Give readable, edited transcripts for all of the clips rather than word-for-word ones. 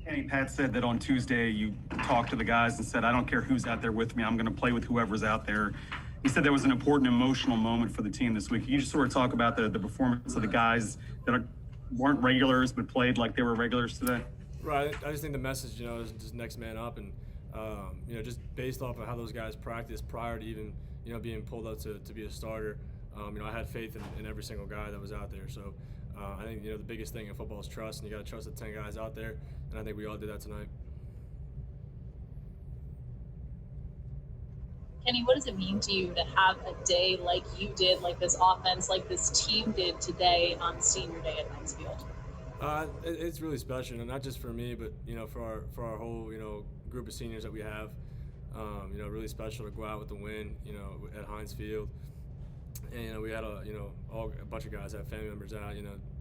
Kenny, Pat said that on Tuesday you talked to the guys and said, I don't care who's out there with me, I'm going to play with whoever's out there. He said that was an important emotional moment for the team this week. Can you just sort of talk about the performance of the guys that weren't regulars but played like they were regulars today? Right. I just think the message, is just next man up, and just based off of how those guys practiced prior to even being pulled up to be a starter. I had faith in every single guy that was out there. So I think the biggest thing in football is trust, and you got to trust the 10 guys out there, and I think we all did that tonight. Kenny, what does it mean to you to have a day like you did, like this offense, like this team did today on senior day at Heinz Field? It's really special, and not just for me, but for our whole group of seniors that we have. Really special to go out with the win, at Heinz Field. And we had a bunch of guys have family members out.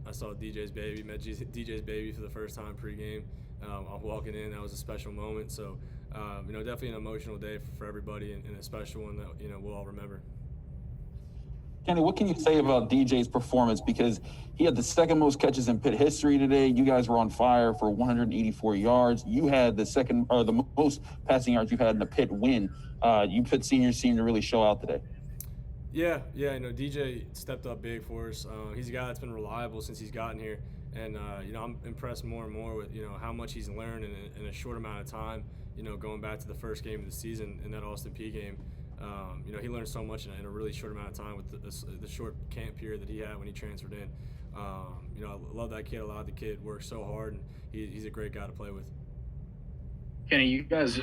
I saw DJ's baby, met DJ's baby for the first time pregame. I'm walking in, that was a special moment. So, definitely an emotional day for everybody, and a special one that we'll all remember. Kenny, what can you say about DJ's performance? Because he had the second most catches in Pitt history today. You guys were on fire for 184 yards. You had the most passing yards you've had in the Pitt win. You Pitt seniors seem to really show out today. Yeah, DJ stepped up big for us. He's a guy that's been reliable since he's gotten here, and I'm impressed more and more with how much he's learned in a short amount of time. Going back to the first game of the season in that Austin Peay game, he learned so much in a really short amount of time with the short camp period that he had when he transferred in. I love that kid a lot. The kid works so hard, and he's a great guy to play with. Kenny, you guys,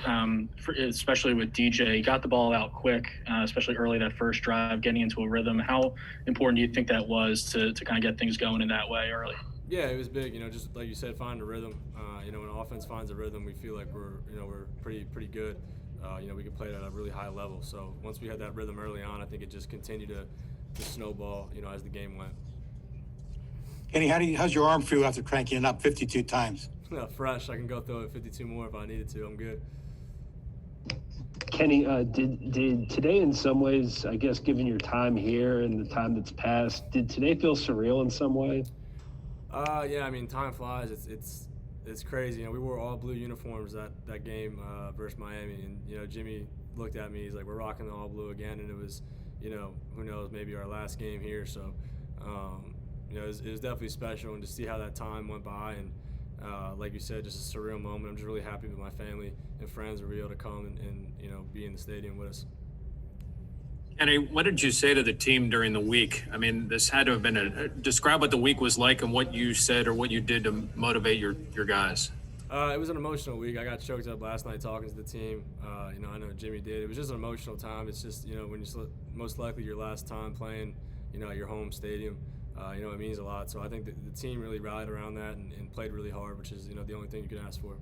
especially with DJ, got the ball out quick, especially early that first drive, getting into a rhythm. How important do you think that was to kind of get things going in that way early? Yeah, it was big. Just like you said, find a rhythm. When offense finds a rhythm, we feel like we're pretty good. We can play it at a really high level. So once we had that rhythm early on, I think it just continued to snowball, as the game went. Kenny, how's your arm feel after cranking it up 52 times? Fresh. I can go throw it 52 more if I needed to. I'm good. Kenny, did today in some ways, I guess, given your time here and the time that's passed, did today feel surreal in some way? Yeah, time flies. It's crazy. We wore all blue uniforms that game versus Miami, and Jimmy looked at me. He's like, "We're rocking the all blue again," and it was, who knows, maybe our last game here. So, it was definitely special, and to see how that time went by, and like you said, just a surreal moment. I'm just really happy that my family and friends were able to come and be in the stadium with us. Kenny, what did you say to the team during the week? This had to have been describe what the week was like and what you said or what you did to motivate your guys. It was an emotional week. I got choked up last night talking to the team. I know Jimmy did. It was just an emotional time. It's just, when you most likely your last time playing, at your home stadium, it means a lot. So I think the team really rallied around that and played really hard, which is, the only thing you can ask for.